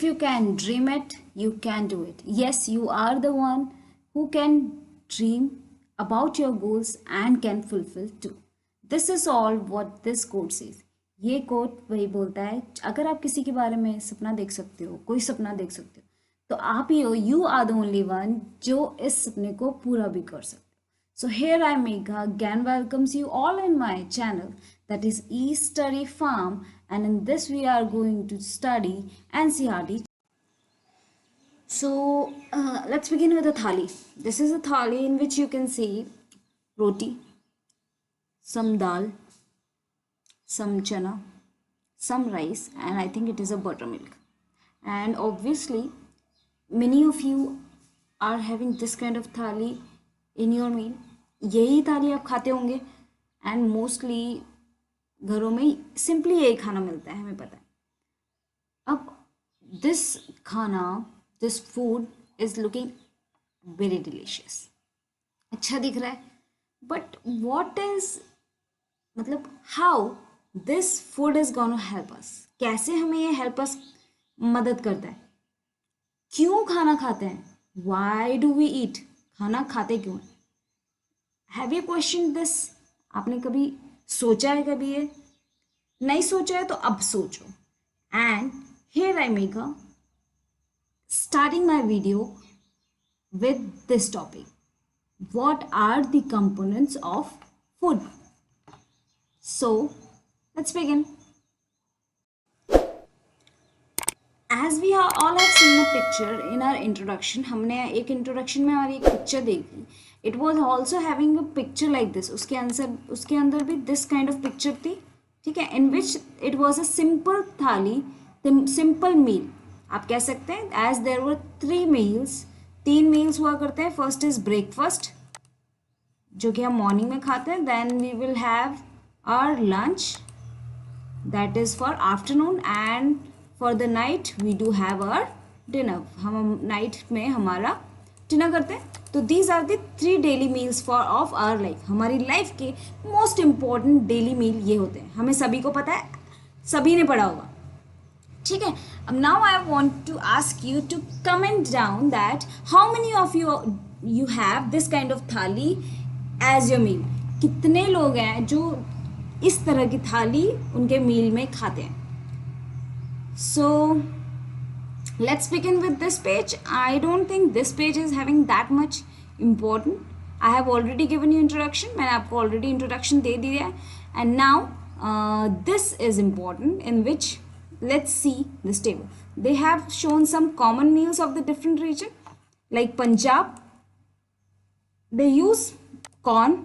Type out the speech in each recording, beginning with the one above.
you can dream it, you can do it. Yes, you are the one who can dream about your goals and can fulfill too. This is all what this quote says. ये coat वही बोलता है, अगर आप किसी के बारे में सपना देख सकते हो, कोई सपना देख सकते हो, तो आप ही हो, you are the only one जो इस सपने को पूरा भी कर सकते हो. So here I Megha again welcomes you all in my channel, that is E-Study Farm, and in this we are going to study NCERT. So let's begin with a thali. This is a thali in which you can see roti, some dal, some chana, some rice, and I think it is a buttermilk. And obviously many of you are having this kind of thali in your meal. यही थाली आप खाते होंगे and mostly घरों में simply यही खाना मिलता है, हमें पता है. अब दिस खाना, this food is looking very delicious, अच्छा दिख रहा है, बट व्हाट इज, मतलब how this food is gonna help us, कैसे हमें ये हेल्प अस मदद करता है, क्यों खाना खाते हैं, वाई डू वी ईट, खाना खाते क्यों हैं. हैव यू क्वेश्चन दिस, आपने कभी सोचा है, कभी ये नहीं सोचा है तो अब सोचो. And here I make a starting my video with this topic, what are the components of food. So let's begin. As we all have seen a picture in our introduction, हमने एक introduction में हमारी एक picture देखी. It was also having a picture like this. उसके अंदर भी this kind of picture थी, ठीक है, in which it was a simple थाली, simple meal. आप कह सकते हैं as there were 3 meals, 3 meals हुआ करते हैं. First is breakfast, जो कि हम morning में खाते हैं. Then we will have our lunch, that is for afternoon, and for the night we do have our dinner. हम नाइट में हमारा डिनर करते हैं. तो these are the 3 daily meals for of our life. हमारी लाइफ के most important daily meal ये होते हैं, हमें सभी को पता है, सभी ने पढ़ा होगा, ठीक है. अब now I want to ask you to comment down that how many of you have this kind of thali as your meal. कितने लोग हैं जो इस तरह की थाली उनके मील में खाते हैं. So let's begin with this page. I don't think this page is having that much important. I have already given you introduction. मैंने आपको already introduction दे दिया है. And now this is important, in which let's see this table. They have shown some common meals of the different region. Like Punjab, they use corn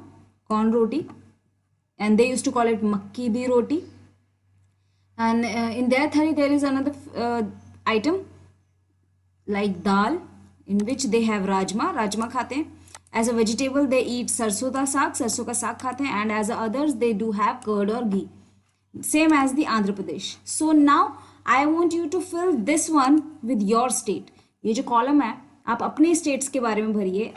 roti, and they used to call it makki di roti. And in their thali there is another item like dal, in which they have rajma खाते हैं. As a vegetable they eat सरसों का साग खाते हैं. And as others they do have curd or ghee, same as the Andhra Pradesh. So now I want you to fill this one with your state. ये जो column है आप अपने states के बारे में भरिए.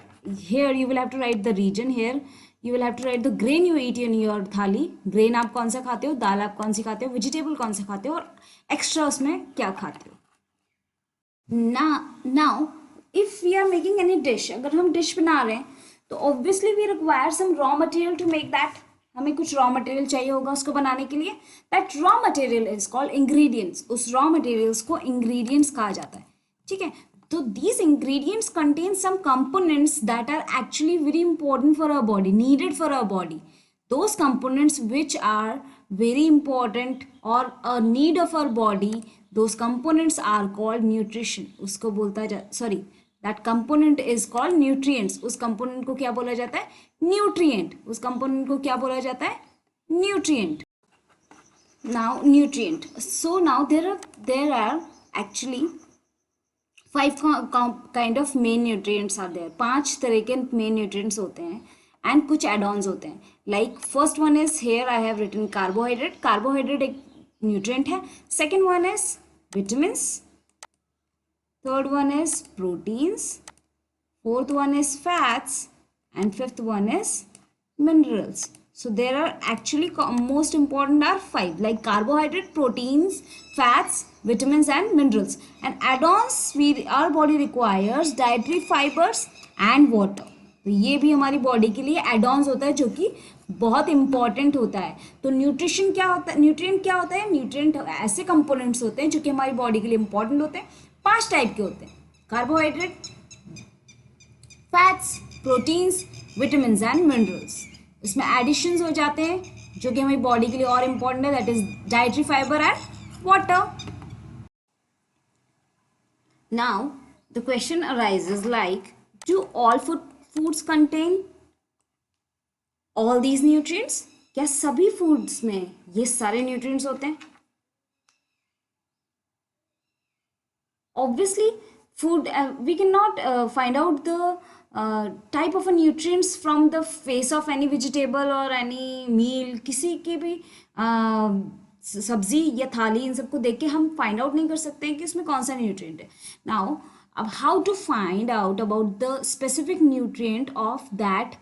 Here you will have to write the region. Here you will have to write the grain you eat in your थाली. grain आप कौन सा खाते हो, दाल आप कौन सी खाते हो, vegetable कौन सा खाते हो, और एक्स्ट्रा उसमें क्या खाते हो. now if we are making any dish, अगर हम डिश बना रहे हैं तो obviously we require some raw material to make that. हमें कुछ raw material चाहिए होगा उसको बनाने के लिए. that raw material is called ingredients. उस raw materials को ingredients कहा जाता है, ठीक है. So these ingredients contain some components that are actually very important for our body, needed for our body. Those components which are very important or a need of our body, those components are called nutrition. उसको बोलता है, sorry, that component is called nutrients. उस component को क्या बोला जाता है, nutrient. उस component को क्या बोला जाता है, nutrient. Now nutrient. So now there are actually 5 kind of main nutrients are there. 5 तरह के main nutrients होते हैं and कुछ add-ons होते हैं. Like first one is, here I have written carbohydrate. Carbohydrate एक nutrient है. Second one is vitamins. Third one is proteins. Fourth one is fats. And fifth one is minerals. So there are actually most important are five, like carbohydrate, proteins, fats, vitamins and minerals. And add-ons, we our body requires dietary fibers and water. तो ये भी हमारी body के लिए add-ons होता है जो कि बहुत इंपॉर्टेंट होता है. तो न्यूट्रिशन क्या होता है, न्यूट्रिएंट क्या होता है, न्यूट्रिएंट ऐसे कंपोनेंट्स होते हैं जो कि हमारी बॉडी के लिए इंपॉर्टेंट होते हैं. 5 टाइप के होते हैं: carbohydrate, fats, proteins, vitamins and minerals. इसमें एडिशंस हो जाते हैं जो कि हमारी बॉडी के लिए और इम्पॉर्टेंट है, that is dietary fibre and water. Now the question arises like, do all foods contain all these nutrients? क्या सभी फूड्स में ये सारे न्यूट्रिएंट्स होते हैं? Obviously, food, we cannot find out the type of a nutrients from the face of any vegetable or any meal. किसी के भी सब्जी या थाली, इन सबको देख के हम फाइंड आउट नहीं कर सकते हैं कि उसमें कौन सा न्यूट्रिएंट है. नाउ अब how to find out about the specific nutrient of that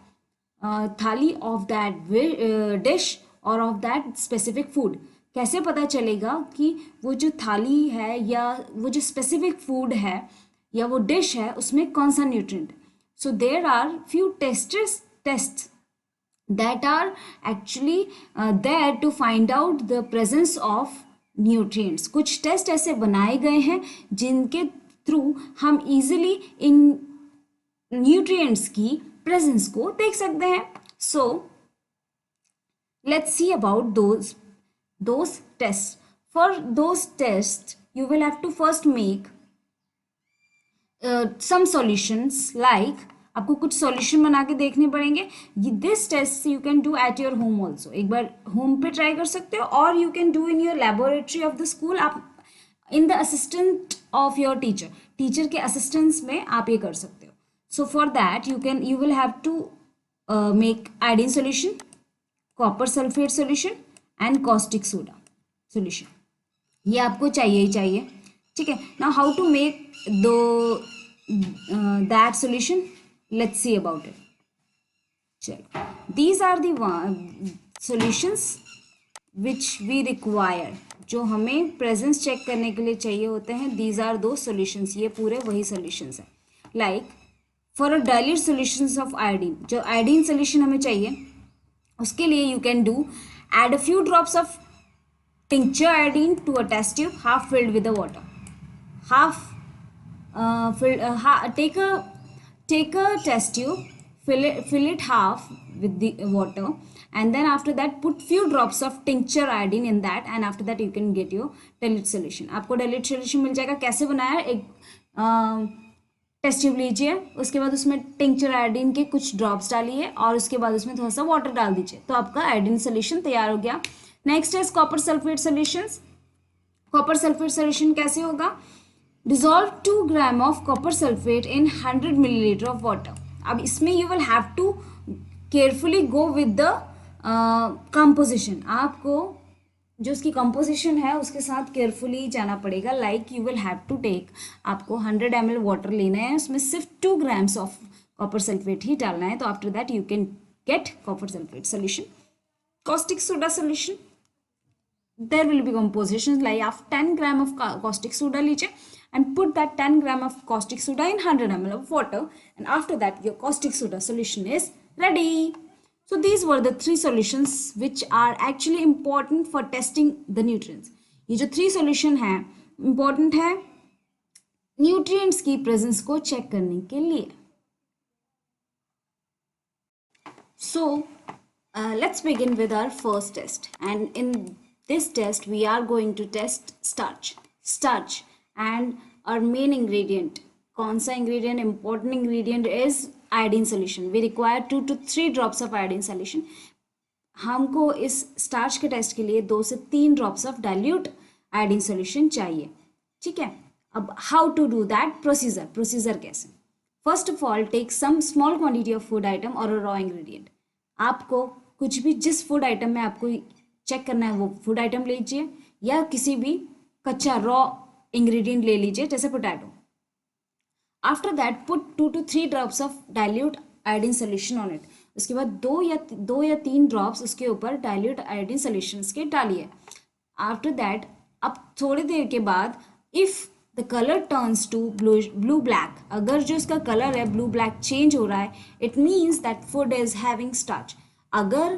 thali, of that dish और ऑफ दैट स्पेसिफिक फूड. कैसे पता चलेगा कि वो जो थाली है या वो जो स्पेसिफिक फूड है या वो डिश है उसमें कौन सा न्यूट्रिएंट है? So there are few tests that are actually there to find out the presence of nutrients. कुछ टेस्ट ऐसे बनाए गए हैं जिनके थ्रू हम इजीली इन न्यूट्रिएंट्स की प्रेजेंस को देख सकते हैं. सो let's see about those tests. For those tests you will have to first make some solutions, like आपको कुछ सॉल्यूशन बना के देखने पड़ेंगे. This test you can do at your home also. एक बार होम पे ट्राई कर सकते हो और you can do in your laboratory of the school. आप in the assistant of your teacher के असिस्टेंस में आप ये कर सकते हो. So for that you will have to make iodine solution, copper sulphate solution and caustic soda solution. ये आपको चाहिए ही चाहिए. ठीक है. Now how to make that solution, let's see about it. चलो, these are the solutions which we require, जो हमें प्रेजेंस चेक करने के लिए चाहिए होते हैं. these are those solutions. ये पूरे वही solutions हैं. like for a dilute solutions of iodine, जो iodine solution हमें चाहिए उसके लिए you can do add a few drops of tincture iodine to a test tube half filled with the water. Take a test tube, fill it half with the water, and then after that put few drops of tincture iodine in that, and after that you can get your dilute solution. आपको dilute solution मिल जाएगा. कैसे बनाया? एक test tube लीजिए, उसके बाद उसमें tincture iodine के कुछ ड्रॉप्स डालिए और उसके बाद उसमें थोड़ा सा वाटर डाल दीजिए, तो आपका आयोडीन सोल्यूशन तैयार हो गया. नेक्स्ट है copper sulphate solutions. Copper sulphate solution कैसे होगा? dissolve 2 gram of copper sulfate in 100 milliliter of water. अब इसमें you will have to carefully go with the composition. आपको जो उसकी composition है उसके साथ carefully जाना पड़ेगा. like you will have to take, आपको 100 ml water लेना है, उसमें सिर्फ 2 grams of copper sulfate ही डालना है. तो after that you can get copper sulfate solution. caustic soda solution, there will be compositions like आप 10 gram of caustic soda लीजिए and put that 10 gram of caustic soda in 100 ml of water, and after that your caustic soda solution is ready. So these were the 3 solutions which are actually important for testing the nutrients. ये जो 3 solution हैं important है nutrients की presence को check करने के लिए. So let's begin with our first test, and in this test we are going to test starch and our main ingredient. कौन सा ingredient? important ingredient is iodine solution. we require 2 to 3 drops of iodine solution. हमको इस starch के test के लिए 2 से 3 drops of dilute iodine solution चाहिए. ठीक है. अब how to do that? procedure कैसे? first of all take some small quantity of food item or a raw ingredient. आपको कुछ भी जिस food item में आपको चेक करना है वो food item लीजिए, या किसी भी कच्चा raw ingredient ले लीजिए जैसे potato. After that put 2 to 3 drops of dilute iodine solution on it. उसके बाद दो या तीन ड्रॉप्स उसके ऊपर डाइल्यूट आयोडीन सॉल्यूशंस के डालिए। आफ्टर दैट अब थोड़ी देर के बाद if the colour turns to blue black, अगर जो इसका कलर है ब्लू ब्लैक चेंज हो रहा है, it means that food is having starch. अगर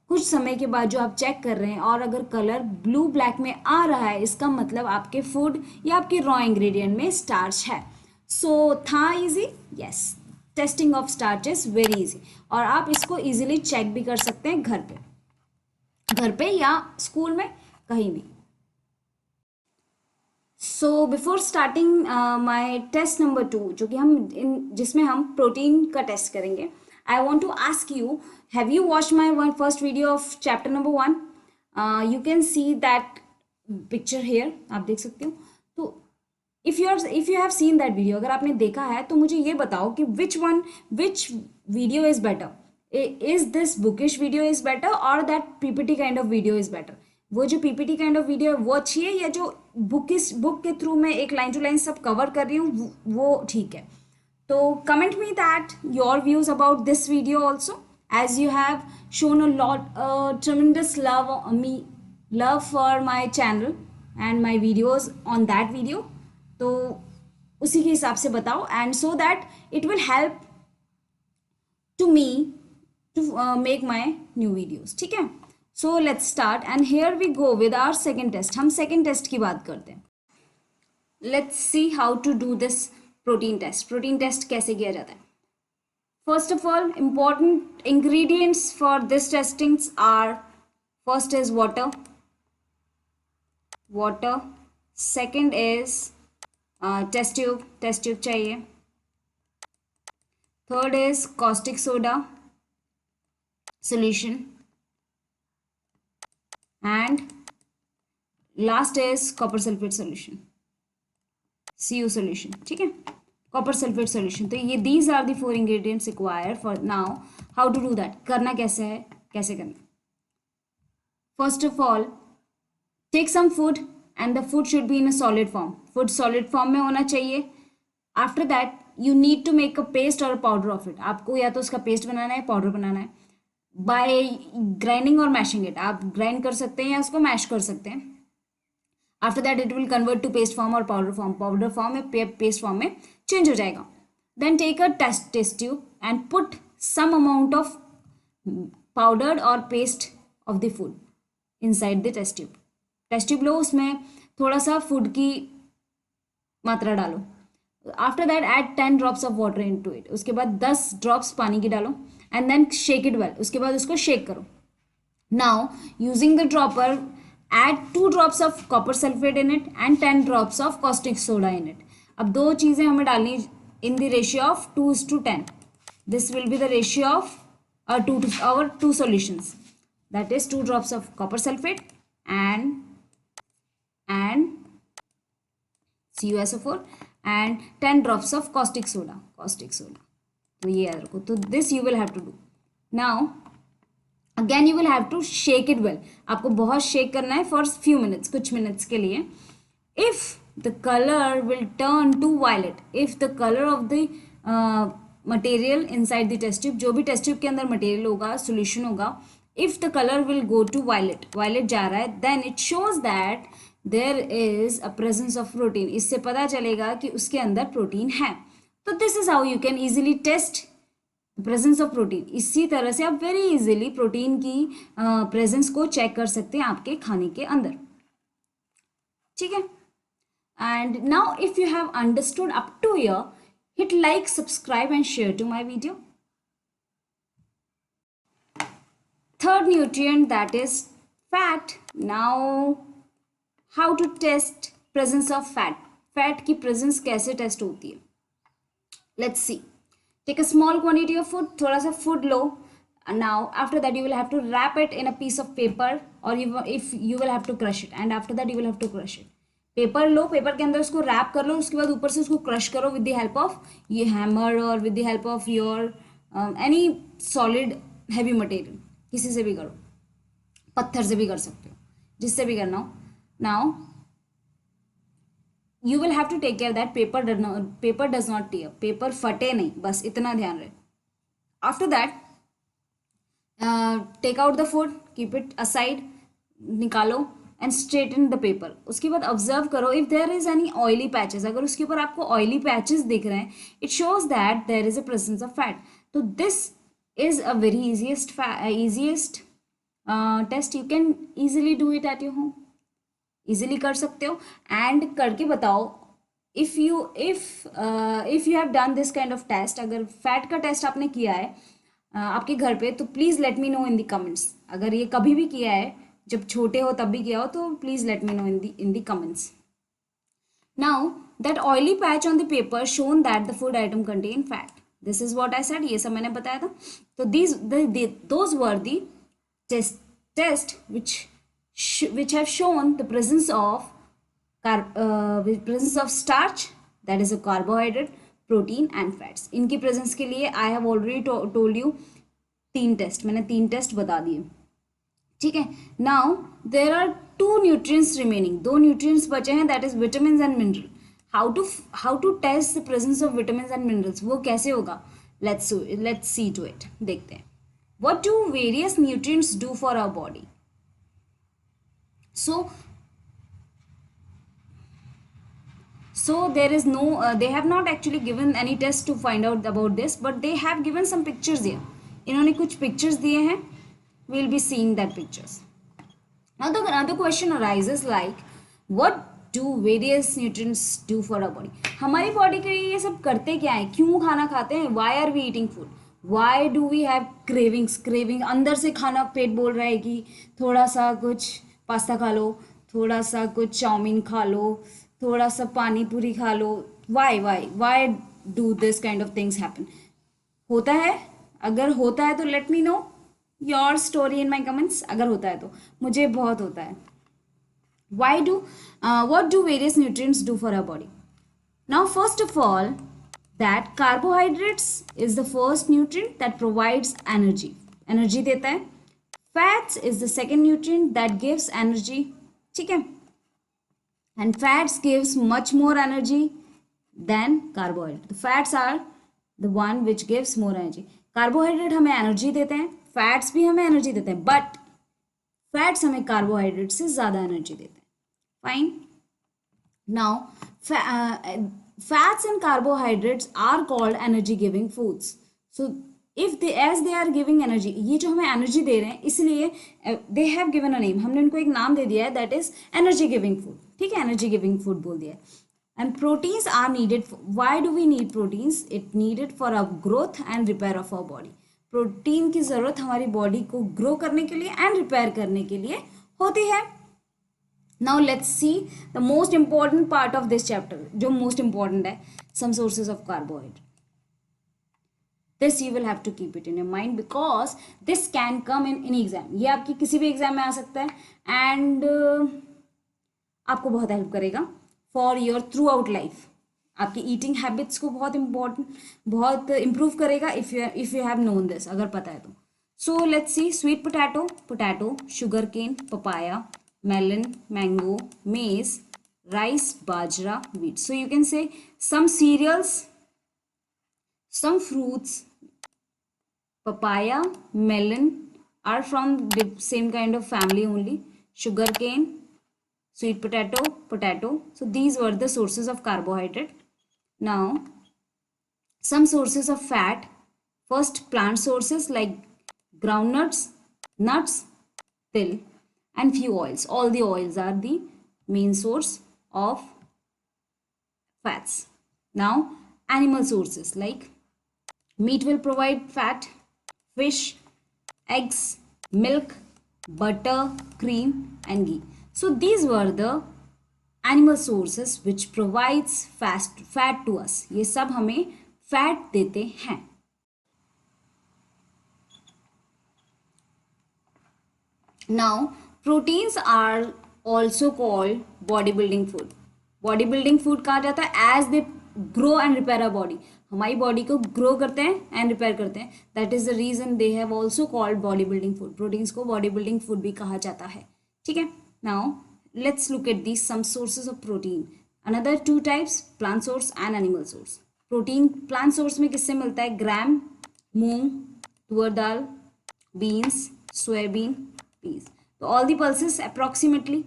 कुछ समय के बाद जो आप चेक कर रहे हैं और अगर कलर ब्लू ब्लैक में आ रहा है, इसका मतलब आपके फूड या आपके रॉ इंग्रेडिएंट में स्टार्च है। सो था easy? Yes, testing of starch is very easy, और आप इसको इजीली चेक भी कर सकते हैं घर पे या स्कूल में, कहीं भी। So before starting my test number 2, जो कि जिसमें हम प्रोटीन का टेस्ट करेंगे, I want to ask you, have you watch my first video of chapter number 1? You can see that picture here, आप देख सकते हो। तो if you have seen that video, अगर आपने देखा है तो मुझे ये बताओ कि which video is better, is this bookish video is better और that PPT kind of video is better? वो जो पीपीटी काइंड ऑफ वीडियो है वो अच्छी है, या जो बुक के थ्रू मैं एक लाइन टू लाइन सब कवर कर रही हूँ वो ठीक है? तो comment me that your views about this video also, as you have shown a lot tremendous love for my channel and my videos on that video. तो उसी के हिसाब से बताओ, and so that it will help to me to make my new videos, ठीक है? So let's start and here we go with our second test. हम second test की बात करते हैं। Let's see how to do this protein test. Protein test कैसे किया जाता है? First of all, important ingredients for this testings are, first is water. Second is test tube चाहिए. Third is caustic soda solution, and last is copper sulfate solution, Cu solution, ठीक है? Copper sulphate solution. तो ये these are the 4 ingredients required for now. How to do that, करना कैसे है, कैसे करना? First of all, take some food and the food should be in a solid form. Food solid form में होना चाहिए। After that you need to make a paste और powder of it. आपको या तो उसका पेस्ट बनाना है, पाउडर बनाना है, बाय ग्राइंडिंग और मैशिंग इट। आप ग्राइंड कर सकते हैं या उसको मैश कर सकते हैं। After that it will convert to paste form और पाउडर फॉर्म में, पेस्ट फॉर्म में चेंज हो जाएगा। Then take a test tube and put some amount of powdered और paste of the food inside the test tube. Test tube लो, उसमें थोड़ा सा फूड की मात्रा डालो। After that add 10 drops of water into it. उसके बाद 10 ड्रॉप्स पानी की डालो and then shake it well. उसके बाद उसको शेक करो। Now using the dropper, add 2 drops of copper sulfate in it and 10 drops of caustic soda in it. अब दो चीज़ें हमें डालनी in the ratio of 2:10. This will be the ratio of our two solutions. That is 2 drops of copper sulfate and CuSO4 and 10 drops of caustic soda. तो ये याद रखो। तो this you will have to do. Now again you will have to shake it well. आपको बहुत shake करना है for few minutes, कुछ मिनट्स के लिए। If the colour will turn to violet, if the colour of the material inside the test tube, जो भी test tube के अंदर मटेरियल होगा, सोल्यूशन होगा, if the colour will go to violet जा रहा है, then it shows that there is a presence of protein. इससे पता चलेगा कि उसके अंदर प्रोटीन है। तो this is how you can easily test presence of protein. इसी तरह से आप वेरी इजीली प्रोटीन की प्रेजेंस को चेक कर सकते हैं आपके खाने के अंदर, ठीक है? And now if you have understood up to here, hit like, subscribe and share to my video. Third nutrient, that is fat. Now how to test presence of fat. Fat की प्रेजेंस कैसे test होती है, let's see. Take a small quantity of food, थोड़ा सा food लो. Now after that you will have to wrap it in a piece of paper, or if you will have to crush it, and after that you will have to crush it. Paper low, paper के अंदर उसको rap कर लो, उसके बाद ऊपर से उसको crush करो विद द हेल्प ऑफ ये हैमर और with the help of your any solid heavy material. किसी से भी करो, पत्थर से भी कर सकते हो, जिससे भी करना हो। Now you will have to take care that paper does not tear, paper फटे नहीं, बस इतना ध्यान रहे। After that take out the food, keep it aside, निकालो एंड स्ट्रेटन द पेपर. उसके बाद ऑब्जर्व करो if there is any oily patches. अगर उसके ऊपर आपको ऑयली पैचेस दिख रहे हैं, it shows that there is a presence of fat. तो this is a very easiest test. You can easily do it at your home. Easily कर सकते हो एंड करके बताओ. If you have done this kind of test, अगर fat का test आपने किया है आपके घर पे, तो please let me know in the comments. अगर ये कभी भी किया है, जब छोटे हो तब भी किया हो, तो please let me know in the comments. Now that oily patch on the paper shown that the food atom contain fat. This is what I said. ये सब मैंने बताया था. तो those were the test which have shown the presence of starch, that is a carbohydrate, protein and fats. इनकी presence के लिए I have already told you 3 test. मैंने 3 टेस्ट बता दिए. ठीक है. Now there are 2 nutrients remaining. 2 nutrients बचे हैं, that is vitamin and mineral. How to test the presence of vitamin and minerals, वो कैसे होगा? Let's see to it. देखते हैं. What do various nutrients do for our body? So there is no they have not actually given any test to find out about this, but they have given some pictures here. इन्होंने कुछ pictures दिए हैं. We'll be seeing that pictures. Now the another question arises like, what do various nutrients do for our body? हमारी body के लिए ये सब करते क्या है? क्यों खाना खाते हैं? Why are we eating food? Why do we have craving? अंदर से खाना, पेट बोल रहा है कि थोड़ा सा कुछ पास्ता खा लो, थोड़ा सा कुछ चाउमीन खा लो, थोड़ा सा पानी पूरी खा लो. Why do this kind of things happen? होता है? अगर होता है तो let me know your story in my comments. अगर होता है तो. मुझे बहुत होता है. What do various nutrients do for our body? Now first of all, that carbohydrates is the first nutrient that provides energy देता है. Fats is the second nutrient that gives energy. ठीक है. And fats gives much more energy than carbohydrate. The fats are the one which gives more energy. Carbohydrate हमें energy देते हैं, fats भी हमें energy देते हैं, but fats हमें carbohydrate से ज़्यादा energy देते हैं. Fine. Now fats and carbohydrates are called energy giving foods. So if they are giving energy, ये जो हमें energy दे रहे हैं, इसलिए they have given a name. हमने उनको एक नाम दे दिया है, that is energy giving food. ठीक है, energy giving food बोल दिया है. And proteins are needed. Why do we need proteins? It needed for our growth and repair of our body. Protein की ज़रूरत हमारी बॉडी को ग्रो करने के लिए एंड रिपेयर करने के लिए होती है. Now let's see the most important part of this chapter, जो most important है, some sources of carbohydrate. This you will have to keep it in your mind because this can come in any exam. ये आपकी किसी भी exam में आ सकता है and आपको बहुत हेल्प करेगा for your throughout life. आपकी ईटिंग हैबिट्स को बहुत इम्प्रूव करेगा if you have known this, अगर पता है तो. So let's see. Sweet potato, sugar cane, papaya, melon, mango, maize, rice, bajra, wheat. So you can say some cereals, some fruits, papaya, melon are from the same kind of family only. Sugar cane, sweet potato. So these were the sources of carbohydrate. Now some sources of fat. First, plant sources like groundnuts, nuts, till, and few oils. All the oils are the main source of fats. Now animal sources like meat will provide fat, fish, eggs, milk, butter, cream and ghee. So these were the animal sources which provides fat to us. ये सब हमें fat देते हैं. Now proteins are also called bodybuilding food. Bodybuilding food कहा जाता है as they grow and repair our body. हमारी body को ग्रो करते हैं एंड रिपेयर करते हैं. That is the reason they have also called body building food. Proteins को बॉडी बिल्डिंग फूड भी कहा जाता है. ठीक है. Now let's look at these some sources of protein. Another 2 types, plant source and animal source. Protein plant source में किससे मिलता है? ग्राम, मूंग, तुअर दाल, beans, soybean, peas. So all the pulses approximately.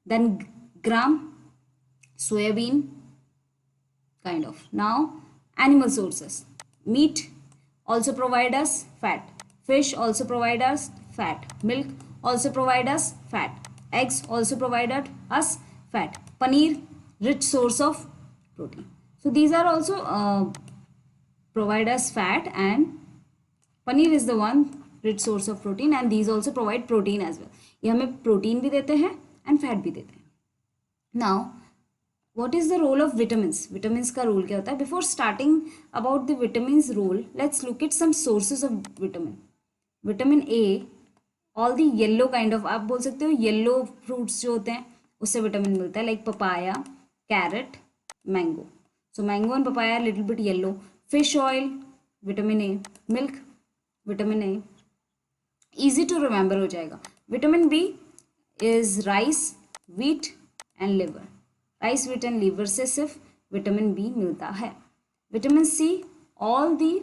Then gram, soybean, kind of. Now animal sources. Meat also provide us fat. Fish also provide us fat. Milk also provide us fat. Eggs also provide us fat. Paneer, rich source of protein. So these are also provide us fat, and paneer is the one rich source of protein, and these also provide protein as well. ये हमें protein भी देते हैं and fat भी देते हैं. Now what is the role of vitamins. Vitamins का role क्या होता है? Before starting about the vitamins role, let's look at some sources of vitamin. Vitamin A, all the yellow kind of, आप बोल सकते हो येल्लो फ्रूट्स जो होते हैं उससे विटामिन मिलता है, like papaya, carrot, mango. So mango and papaya little bit yellow. Fish oil, vitamin A. Milk, vitamin A. Easy to remember हो जाएगा. Vitamin B is rice, wheat and liver. Rice, wheat and liver से सिर्फ vitamin B मिलता है. Vitamin C, all the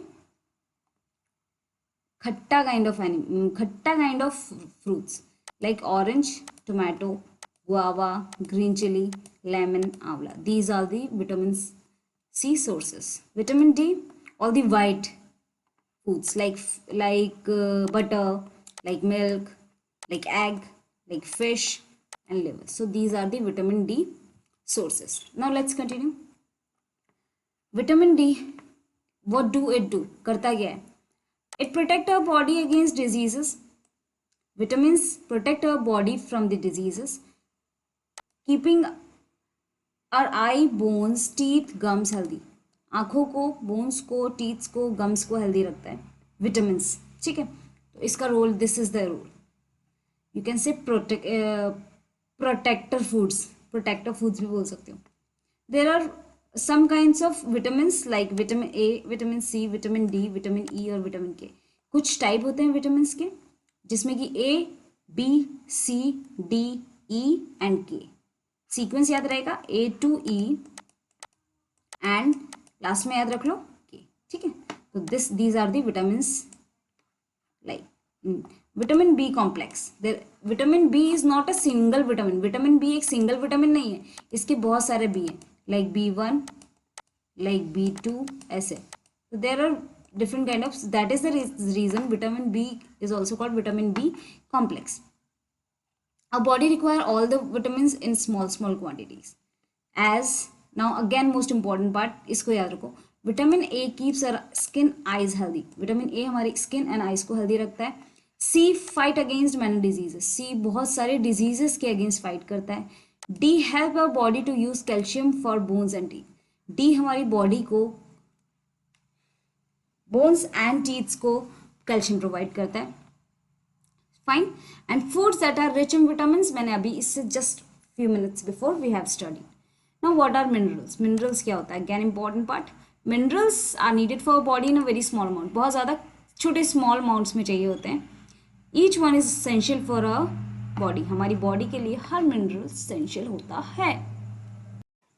खट्टा kind of fruits like orange, tomato, guava, green chili, lemon, आंवला. These are the vitamin C sources. Vitamin D, all the white foods like butter, like milk, like egg, like fish and liver. So these are the vitamin D sources. Now let's continue. Vitamin D, what do it do? करता क्या है? It protect our body against diseases. Vitamins protect our body from the diseases, keeping our eye, bones, teeth, gums healthy. आँखों को, bones को, teeths को, gums को healthy रखता है विटामिन्स. ठीक है, तो इसका role, this is the role. You can say protector foods. Protector foods भी बोल सकते हो. There are some kinds of vitamins like vitamin A, vitamin C, vitamin D, vitamin E और विटामिन के. कुछ टाइप होते हैं विटामिन के, जिसमें कि A, B, C, D, E and K. Sequence याद रहेगा, A to E and last में याद रख लो के. ठीक है, तो these are the vitamins. Like vitamin B complex. Vitamin B is not a single vitamin. Vitamin B एक सिंगल विटामिन नहीं है, इसके बहुत सारे बी हैं, लाइक B1, लाइक B2, ऐसे. तो there are different kind of, that is the reason vitamin B is also called vitamin B complex. Our body require all the vitamins in small quantities. As now again most important part, इसको याद रखो. Vitamin A keeps our skin, eyes healthy. Vitamin A हमारी skin and eyes को healthy रखता है. C fight against many diseases. C बहुत सारे diseases के अगेंस्ट फाइट करता है. D help our body to use calcium for bones and teeth. D हमारी बॉडी को, बोन्स एंड टीथ्स को कैल्शियम प्रोवाइड करता है. Fine. And foods that are rich in vitamin, मैंने अभी इससे just few minutes before we have studied. Now what are minerals. Minerals क्या होता है? Again important part. Minerals are needed for body in a very small amount. बहुत ज़्यादा छोटे small amounts में चाहिए होते हैं. Each one is essential for a body. हमारी बॉडी के लिए हर मिनरल एसेंशियल होता है.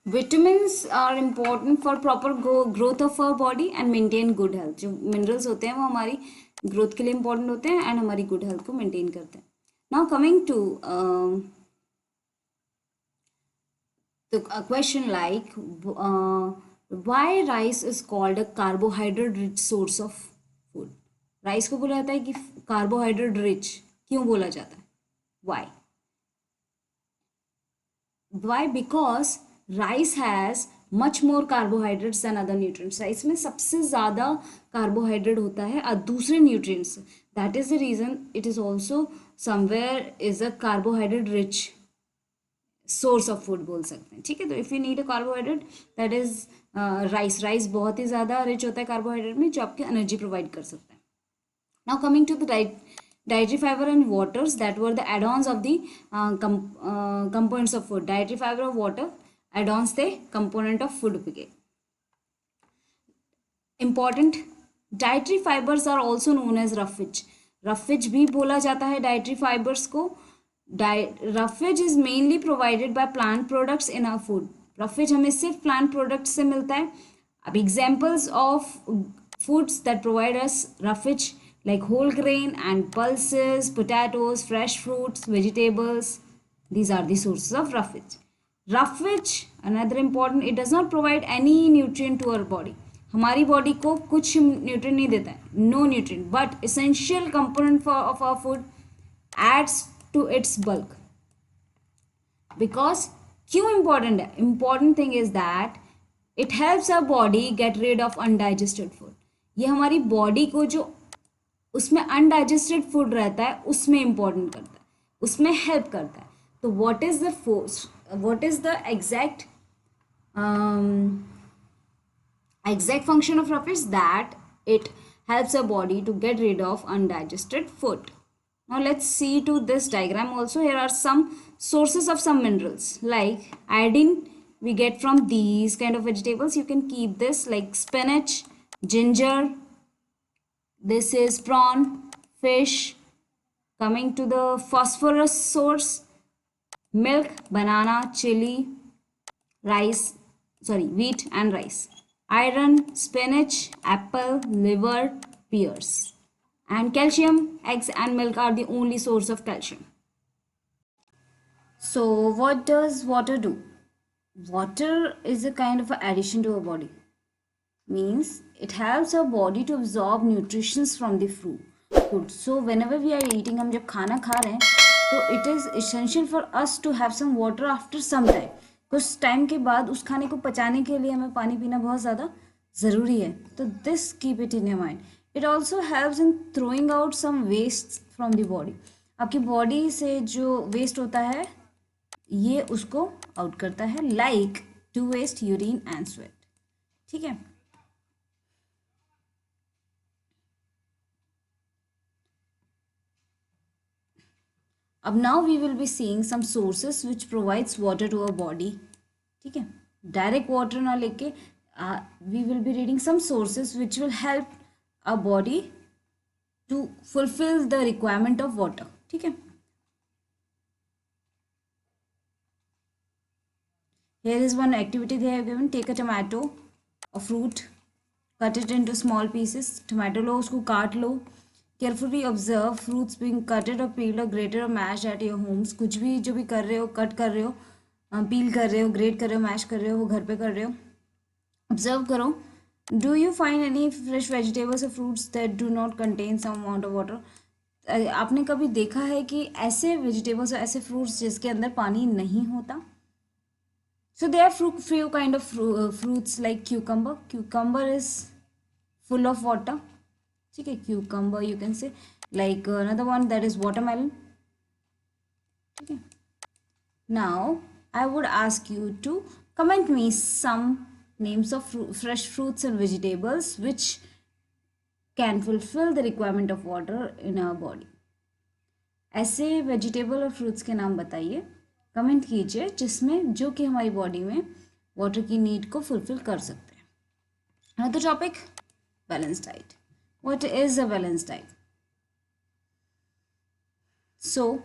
Vitamins are important for proper growth of our body and maintain good health. जो मिनरल्स होते हैं वो हमारी ग्रोथ के लिए इंपॉर्टेंट होते हैं एंड हमारी गुड हेल्थ को मेंटेन करते हैं. Now coming to question like why rice is called a carbohydrate rich source of food. Rice को बोला जाता है कि कार्बोहाइड्रेट रिच. क्यों बोला जाता है? Why? Because rice has much more carbohydrates than other nutrients. Rice में सबसे ज़्यादा कार्बोहाइड्रेट होता है दूसरे nutrients. That is the reason it is also somewhere is a carbohydrate rich source of food बोल सकते हैं. ठीक है, तो if you need a carbohydrate that is rice. Rice बहुत ही ज़्यादा रिच होता है कार्बोहाइड्रेट में, जो आपकी एनर्जी प्रोवाइड कर सकता है. Now coming to the dietary fiber and waters, that were the add-ons of the components of food. Dietary fiber of water add-ons the component of food के. Important, dietary fibers are also known as roughage. roughage भी बोला जाता है dietary fibers को. roughage is mainly provided by plant products in our food. roughage हमें सिर्फ plant products से मिलता है. अब examples of foods that provide us roughage like whole grain and pulses, potatoes, fresh fruits, vegetables. These are the sources of roughage. Roughage, another important, it does not provide any nutrient to our body. हमारी body को कुछ nutrient नहीं देता है, no nutrient, but essential component for of our food adds to its bulk. Because क्यों important है? Important thing is that it helps our body get rid of undigested food. ये हमारी बॉडी को जो उसमें अनडाइजेस्टेड फूड रहता है उसमें इंपॉर्टेंट करता है, उसमें हेल्प करता है. तो what is the force, what is the exact function of roughage? That it helps our body to get rid of undigested food. Now let's see to this diagram also. Here are some sources of some minerals like iodine we get from these kind of vegetables. You can keep this like spinach, ginger. This is prawn, fish. Coming to the phosphorus source, milk, banana, chili, rice, wheat and rice. Iron, spinach, apple, liver, pears. And calcium, eggs and milk are the only source of calcium. So what does water do? Water is a kind of addition to our body. Means it helps our body to absorb nutrition from the food. So whenever we are eating, हम जब खाना खा रहे हैं तो it is essential for us to have some water after some time. कुछ time के बाद उस खाने को पचाने के लिए हमें पानी पीना बहुत ज़्यादा ज़रूरी है. तो this keep it in your mind. It also helps in throwing out some waste from the body. आपकी बॉडी से जो वेस्ट होता है ये उसको आउट करता है, like to waste, urine and sweat. ठीक है. अब now we will be seeing some sources which provides water to our body. ठीक है. डायरेक्ट वाटर ना लेके we will be reading some sources which will help our body to fulfill the requirement of water. ठीक है. Here is one activity they have given. Take a tomato, a fruit, cut it into small pieces. Tomato लो, उसको काट लो. Carefully observe fruits being cutted or peeled or grated or mashed at your homes. कुछ भी जो भी कर रहे हो, cut कर रहे हो, पील कर रहे हो, ग्रेट कर रहे हो, मैश कर रहे हो, वो घर पे कर रहे हो. ऑब्जर्व करो. Do you find any fresh vegetables और fruits that do not contain some amount of water? आपने कभी देखा है कि ऐसे वेजिटेबल्स और ऐसे फ्रूट्स जिसके अंदर पानी नहीं होता? So there are few kind of fruits like cucumber. Cucumber is full of water. ठीक है. Cucumber you can say. Like another one that is watermelon. ठीक है. Now I would ask you to comment me some names of fresh fruits and vegetables which can fulfill the requirement of water in our body. ऐसे vegetable और fruits के नाम बताइए, comment कीजिए जिसमें जो कि हमारी बॉडी में वाटर की नीड को फुलफिल कर सकते हैं. Another topic, balance diet. What is a balance diet? So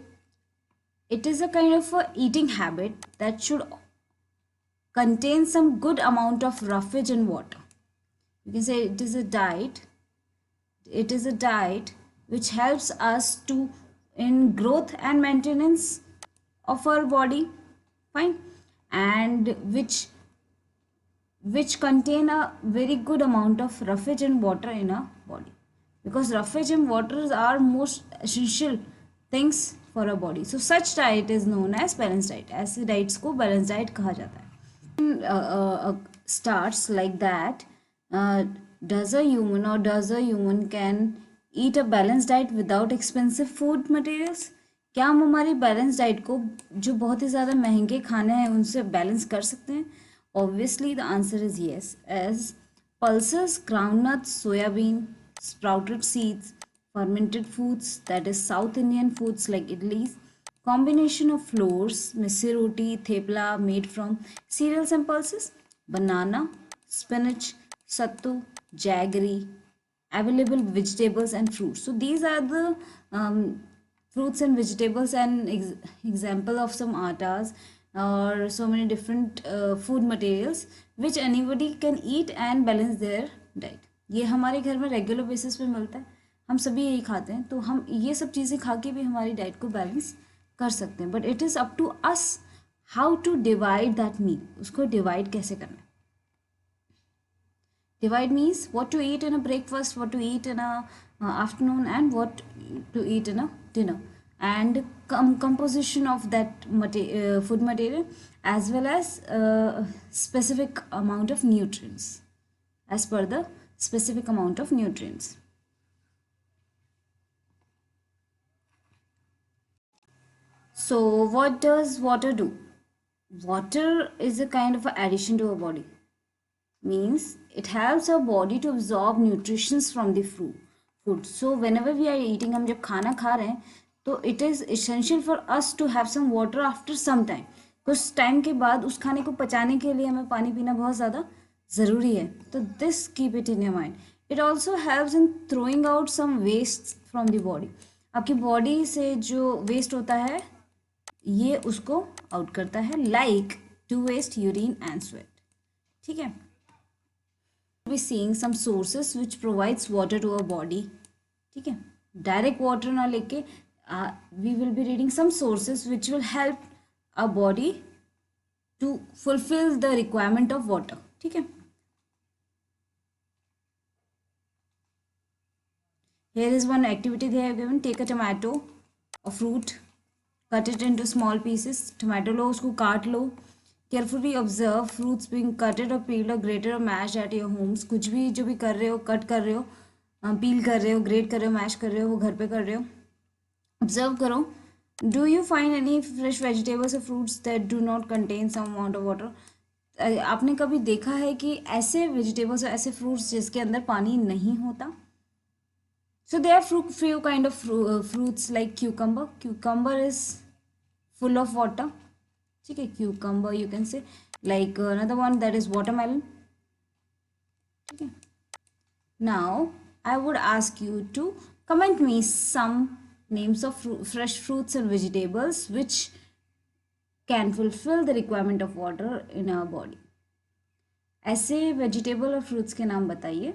it is a kind of a eating habit that should contain some good amount of roughage and water. You can say it is a diet. It is a diet which helps us to in growth and maintenance of our body, fine, and which contain a very good amount of roughage and water in our body, because roughage and water are most essential things for our body. So such diet is known as balanced diet. ऐसे diets को balanced diet कहा जाता है. Starts like that. Does a human can eat a balanced diet without expensive food materials? क्या हम हमारी balance diet को जो बहुत ही ज़्यादा महंगे खाने हैं उनसे बैलेंस कर सकते हैं? Obviously the answer is yes. As pulses, groundnuts, soybean, sprouted seeds, fermented foods, that is South Indian foods like idlis, combination of flours, missi roti, thepla made from cereals and pulses, banana, spinach, sattu, jaggery, available vegetables and fruits. So these are the fruits and vegetables and example of some atas or so many different food materials which anybody can eat and balance their diet. ये हमारे घर में regular basis पे मिलता है. हम सभी यही खाते हैं, तो हम ये सब चीज़ें खा के भी हमारी डाइट को बैलेंस कर सकते हैं, but it is up to us how to divide that meal, उसको डिवाइड कैसे करना है. Divide means what to eat in a breakfast, what to eat in a afternoon, and what to eat in a dinner, and composition of that food material, as well as specific amount of nutrients, as per the specific amount of nutrients. So what does water do? Water is a kind of addition to our body, means it helps our body to absorb nutritions from the food. So whenever we are eating, हम जब खाना खा रहे हैं, तो it is essential for us to have some water after some time. कुछ time के बाद उस खाने को पचाने के लिए हमें पानी पीना बहुत ज़्यादा ज़रूरी है. तो this keep it in your mind. It also helps in throwing out some waste from the body. आपकी बॉडी से जो वेस्ट होता है ये उसको आउट करता है, like to waste urine and sweat. ठीक है. Be seeing some sources which provides water to our body. ठीक है. डायरेक्ट वाटर ना लेके we will be reading some sources which will help our body to fulfill the requirement of water. ठीक है. Here is one activity they have given. Take a tomato, a fruit, cut it into small pieces. Tomato लो, उसको काट लो. Carefully observe fruits being cutted or peeled or grated or mashed at your homes. कुछ भी जो भी कर रहे हो, cut कर रहे हो, पील कर रहे हो, ग्रेट कर रहे हो, मैश कर रहे हो, वो घर पे कर रहे हो. ऑब्जर्व करो. Do you find any fresh vegetables और fruits that do not contain some amount of water? आपने कभी देखा है कि ऐसे वेजिटेबल्स और ऐसे फ्रूट्स जिसके अंदर पानी नहीं होता? So there are few kind of fruits like cucumber. Cucumber is full of water. ठीक है. Cucumber you can say, like another one that is watermelon. ठीक है. Now I would ask you to comment me some names of fresh fruits and vegetables which can fulfill the requirement of water in our body. ऐसे vegetable और fruits के नाम बताइए,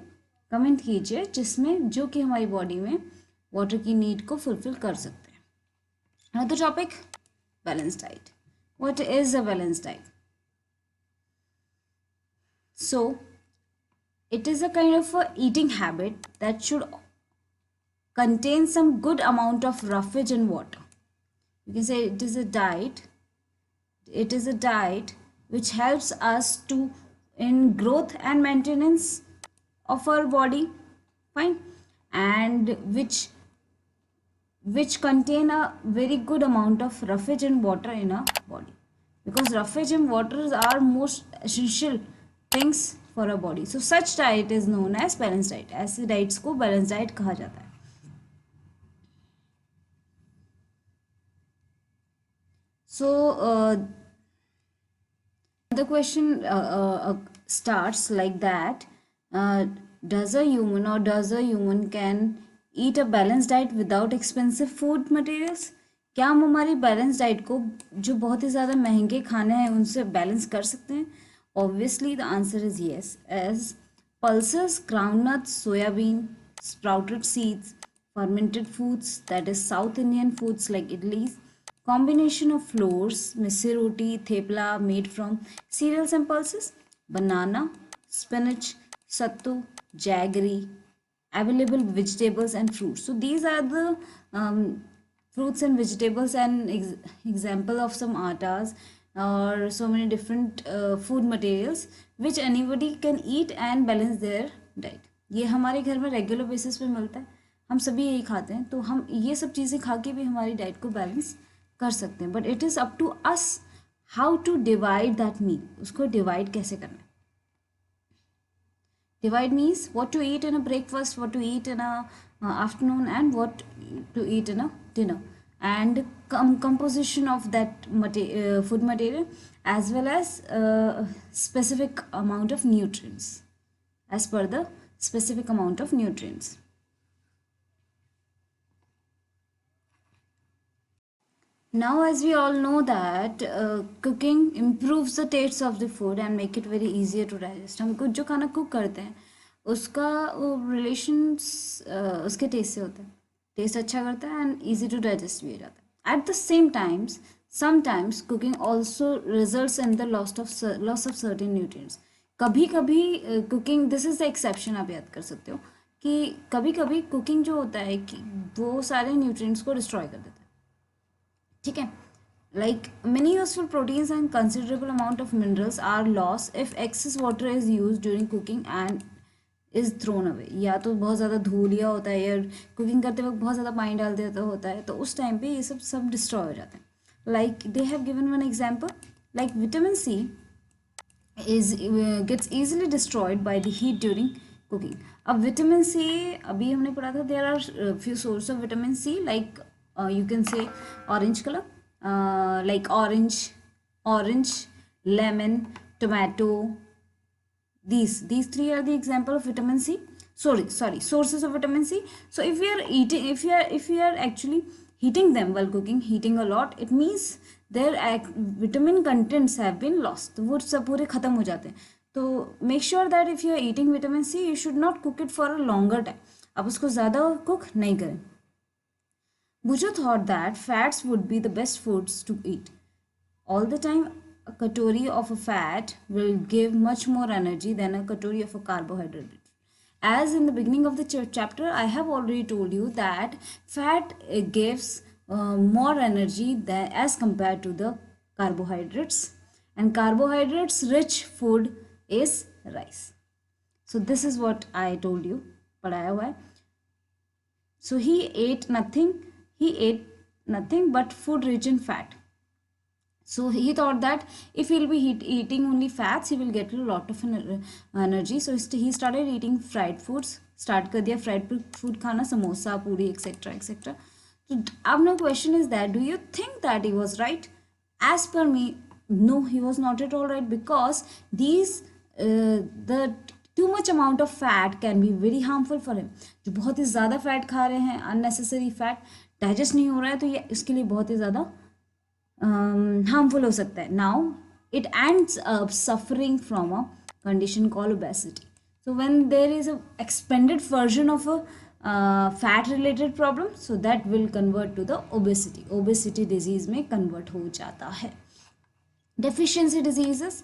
comment कीजिए, जिसमें जो कि हमारी बॉडी में वाटर की नीड को फुलफिल कर सकते हैं. Another topic, balance diet. What is a balanced diet? So it is a kind of a eating habit that should contain some good amount of roughage and water. You can say it is a diet. It is a diet which helps us to in growth and maintenance of our body, fine, and which contain a very good amount of roughage and water in our body, because roughage and water are most essential things for our body. So such diet is known as balanced diet. ऐसे diets को balanced diet कहा जाता है. So the question starts like that. Does a human can eat a balanced diet without expensive food materials? क्या हम हमारी balance diet को जो बहुत ही ज़्यादा महंगे खाने हैं उनसे बैलेंस कर सकते हैं? Obviously the answer is yes, as pulses, groundnuts, soybean, sprouted seeds, fermented foods, that is South Indian foods like idlis, combination of flours, missi roti, thepla made from cereals and pulses, banana, spinach, sattu, jaggery, available vegetables and fruits. So these are the fruits and vegetables and example of some atas or so many different food materials which anybody can eat and balance their diet. ये हमारे घर में regular basis पे मिलता है, हम सभी यही खाते हैं, तो हम ये सब चीज़ें खा के भी हमारी डाइट को बैलेंस कर सकते हैं, but it is up to us how to divide that meal, उसको डिवाइड कैसे करना है. Divide means what to eat in a breakfast, what to eat in a afternoon, and what to eat in a dinner, and composition of that food material, as well as specific amount of nutrients, as per the specific amount of nutrients. Now, as we all know that cooking improves the taste of the food and make it very easier to digest. हम कुछ जो खाना cook करते हैं उसका वो relations उसके test से होता है, टेस्ट अच्छा करता है एंड इजी टू डाइजेस्ट भी हो जाता है। At the same times sometimes cooking also results in the loss of certain nutrients. कभी कभी cooking, this is the exception, आप याद कर सकते हो कि कभी कभी कुकिंग जो होता है कि वो सारे न्यूट्रिएंट्स को डिस्ट्रॉय कर देता है, ठीक है। Like many useful proteins and considerable amount of minerals are lost if excess water is used during cooking and is thrown away। या तो बहुत ज़्यादा धो लिया होता है या कुकिंग करते वक्त बहुत ज़्यादा पानी डाल देता होता है, तो उस टाइम पे ये सब डिस्ट्रॉय हो जाते हैं। Like they have given one example, like vitamin C is gets easily destroyed by the heat during cooking। अब विटामिन सी अभी हमने पढ़ा था, there are few sources of vitamin C, like you can say orange color, like orange, lemon, tomato, these three are the example of vitamin C. Sorry, sources of vitamin C. So if we are eating, if we are actually heating them while cooking, heating a lot, it means their vitamin contents have been lost, तो वो सब पूरे खत्म हो जाते हैं। तो make sure that if you are eating vitamin C, you should not cook it for a longer time। आप उसको ज़्यादा कुक नहीं करें। Bujo thought that fats would be the best foods to eat all the time। A katori of a fat will give much more energy than a katori of a carbohydrate। As in the beginning of the chapter, I have already told you that fat gives more energy than as compared to the carbohydrates, and carbohydrates rich food is rice। So this is what I told you, पढ़ाया हुआ है। So he ate nothing but food rich in fat। So he thought that if he'll be eating only fats, he will get a lot of energy। So he started eating fried foods, start कर दिया fried food खाना, samosa, puri, etc etc। So अब now question is that, do you think that he was right? As per me, no, he was not at all right, because the too much amount of fat can be very harmful for him। जो बहुत ही ज़्यादा fat खा रहे हैं, unnecessary fat, digest नहीं हो रहा है, तो ये इसके लिए बहुत ही ज़्यादा harmful हो सकता है। Now it ends up suffering from a condition called obesity। So when there is a expanded version of a fat related problem, so that will convert to the obesity disease में convert हो जाता है। deficiency diseases,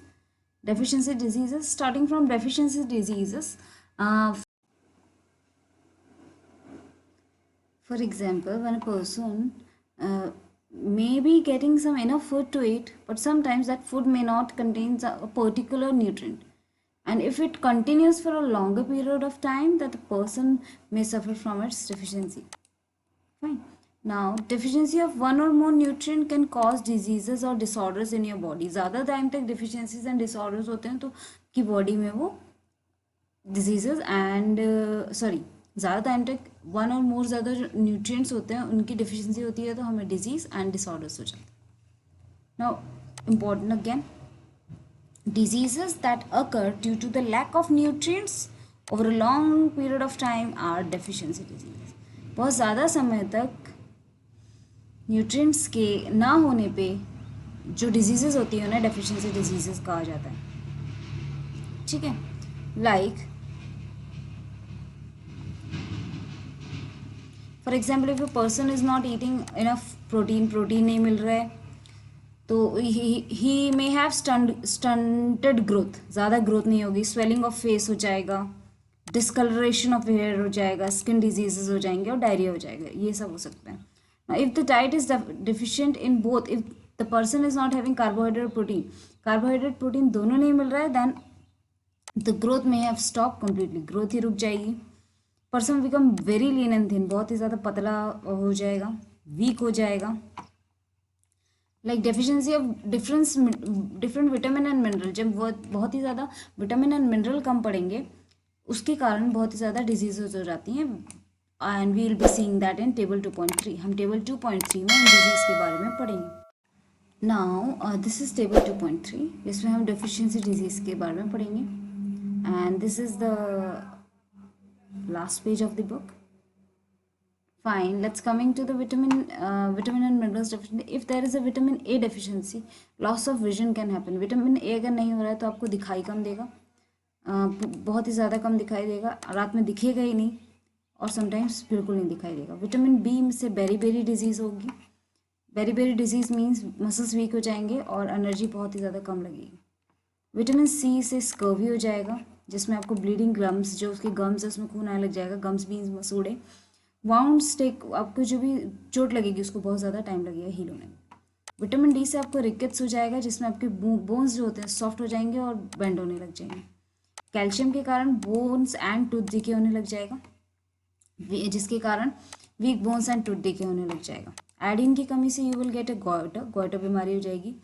starting from deficiency diseases, for example, when a person may be getting some enough food to eat, but sometimes that food may not contain a particular nutrient, and if it continues for a longer period of time, that the person may suffer from its deficiency। Fine। Now deficiency of one or more nutrient can cause diseases or disorders in your body। ज़्यादा time तक deficiencies and disorders होते हैं तो की body में वो diseases and ज़्यादा time तक वन और मोर ज़्यादा जो न्यूट्रिएंट्स होते हैं उनकी डिफिशियंसी होती है, तो हमें डिजीज़ एंड डिसऑर्डर्स हो जाते हैं। Now important again, diseases that occur due to the lack of nutrients over a long period of time are deficiency diseases। बहुत ज़्यादा समय तक न्यूट्रिएंट्स के ना होने पे जो डिजीज़ेज होती है उन्हें डेफिशिएंसी डिजीज़ेज कहा जाता है, ठीक है। Like for example, if a person is not eating enough protein नहीं मिल रहा है, तो ही मे हैव स्टंटेड ग्रोथ, ज़्यादा ग्रोथ नहीं होगी, स्वेलिंग ऑफ फेस हो जाएगा, डिस्कलरेशन ऑफ हेयर हो जाएगा, स्किन डिजीजेज हो जाएंगे और डायरिया हो जाएगा, ये सब हो सकता है। If the diet is deficient in both, if the person is not having carbohydrate protein दोनों नहीं मिल रहा है, then the growth may have stop completely, growth ही रुक जाएगी। Person become very lean and thin, बहुत ही ज़्यादा पतला हो जाएगा, वीक हो जाएगा। Like deficiency of different vitamin and mineral, जब बहुत ही ज़्यादा विटामिन एंड मिनरल कम पड़ेंगे उसके कारण बहुत ही ज़्यादा डिजीज़ हो जाती हैं, and we will be seeing that in table 2.3। हम टेबल 2.3 में इन डिजीज़ के बारे में पढ़ेंगे। नाउ दिस इज़ टेबल 2.3, इसमें हम डेफिशिएंसी डिजीज़ के बारे में पढ़ेंगे, and this is the last page of the book. Fine, let's coming to the vitamin and minerals deficiency। If there is a vitamin A deficiency, loss of vision can happen। Vitamin A अगर नहीं हो रहा है तो आपको दिखाई कम देगा, बहुत ही ज़्यादा कम दिखाई देगा, रात में दिखेगा ही नहीं, और समटाइम्स बिल्कुल नहीं दिखाई देगा। विटामिन बी से बेरी डिजीज़ होगी। Beri disease means muscles weak हो जाएंगे और एनर्जी बहुत ही ज़्यादा कम लगेगी। विटामिन सी से स्कर्वी हो जाएगा, जिसमें आपको ब्लीडिंग गम्स, जो उसके गम्स है उसमें खून आने लग जाएगा, गम्स मीन्स मसूड़े। वाउंड्स टेक, आपको जो भी चोट लगेगी उसको बहुत ज़्यादा टाइम लगेगा हील होने में। विटामिन डी से आपको रिकेट्स हो जाएगा, जिसमें आपके बोन्स जो होते हैं सॉफ्ट हो जाएंगे और बेंड होने लग जाएंगे। कैल्शियम के कारण बोन्स एंड टूथ डिके होने लग जाएगा, जिसके कारण weak bones and tooth decay होने लग जाएगा। आयोडीन की कमी से you will get a goitre, goitre बीमारी हो जाएगी।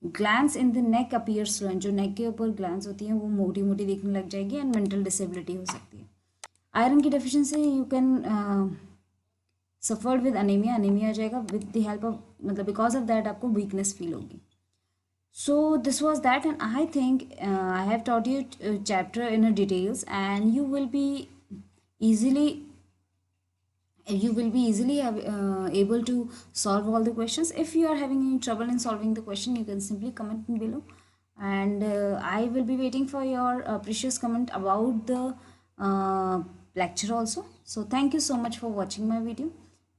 Glands in the neck appear swollen, जो नेक के ऊपर ग्लैंड्स होती हैं वो मोटी मोटी दिखने लग जाएगी, एंड मेंटल डिसेबिलिटी हो सकती है। आयरन की deficiency you can suffered with anaemia, anaemia हो जाएगा विद द हेल्प ऑफ, मतलब बिकॉज ऑफ दैट आपको वीकनेस फील होगी। So this was that, and I think I have taught you chapter in a details, and you will be easily able to solve all the questions. If you are having any trouble in solving the question, you can simply comment below, and I will be waiting for your precious comment about the lecture also. So thank you so much for watching my video.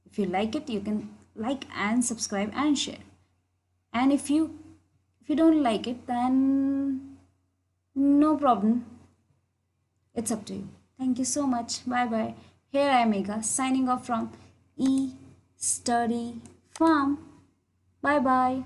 If you like it, you can like and subscribe and share, and if you don't like it, then no problem, it's up to you. Thank you so much. Bye bye. Here I am, Megha, signing off from E Study Farm. Bye bye.